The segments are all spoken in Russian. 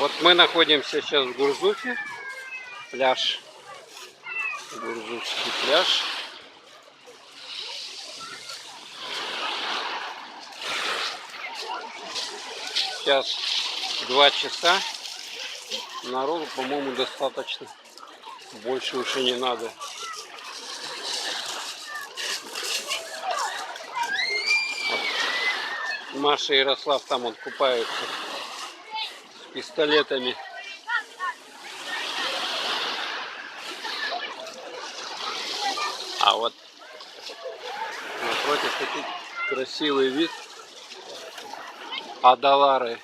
Вот мы находимся сейчас в Гурзуфе. Пляж. Гурзуфский пляж. Сейчас 2 часа. Народу, по-моему, достаточно. Больше уже не надо. Вот. Маша и Ярослав там вот купаются с пистолетами. А вот напротив такой красивый вид. Адалары.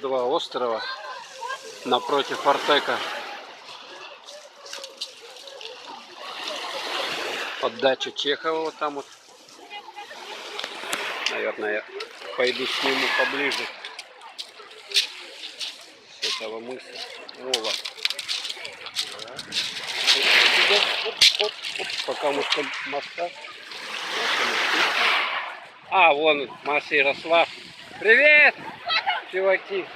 Два острова напротив Артека. Под дача Чехова вот там вот. Наверное, я пойду сниму поближе с этого мыса. Вова. Пока мы с моста. А, вон Маша и Ярослав. Привет, чуваки.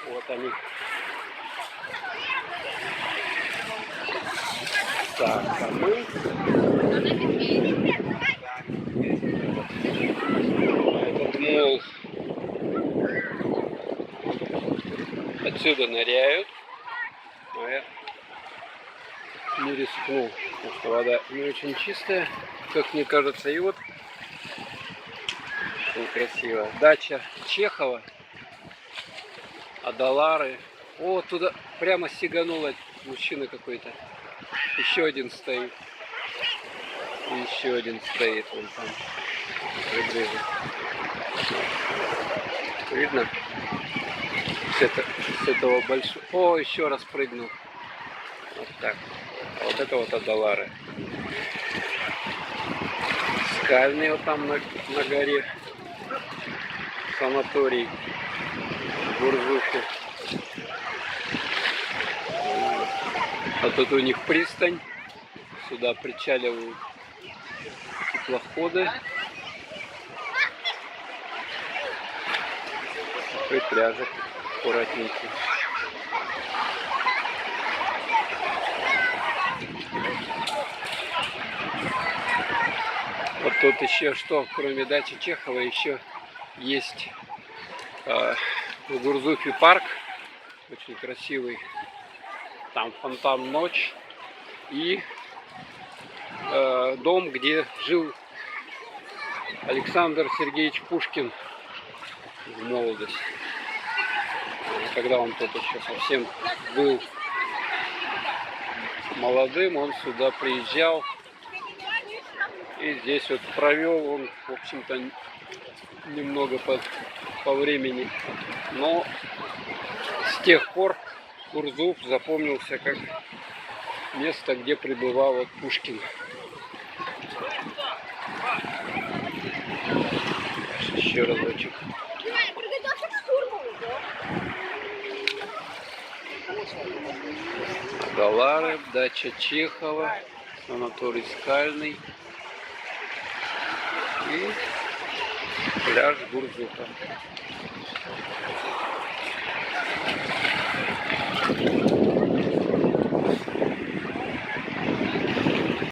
Вот они. Так, а мы... Этот мол отсюда ныряют. Но я не рискнул, потому что вода не очень чистая, как мне кажется. И вот очень красиво. Дача Чехова. Адалары. О, туда прямо сигануло мужчина какой-то. Еще один стоит. И еще один стоит вон там. Прибрежье. Видно? С этого большого. О, еще раз прыгнул. Вот так. А вот это вот Адалары. Скальный вот там на горе. Санаторий в Гурзуфе. А тут у них пристань. Сюда причаливают теплоходы. Такой пляжик аккуратненький. Вот тут еще что, кроме дачи Чехова, еще есть в Гурзуфе парк. Очень красивый. Там фонтан «Ночь». И дом, где жил Александр Сергеевич Пушкин в молодости. Когда он тут еще совсем был молодым, он сюда приезжал. И здесь вот провел он, в общем-то, немного по времени. Но с тех пор Гурзуф запомнился как место, где пребывал вот Пушкин. Еще разочек. Адалары, дача Чехова, санаторий Скальный и пляж Гурзуфа.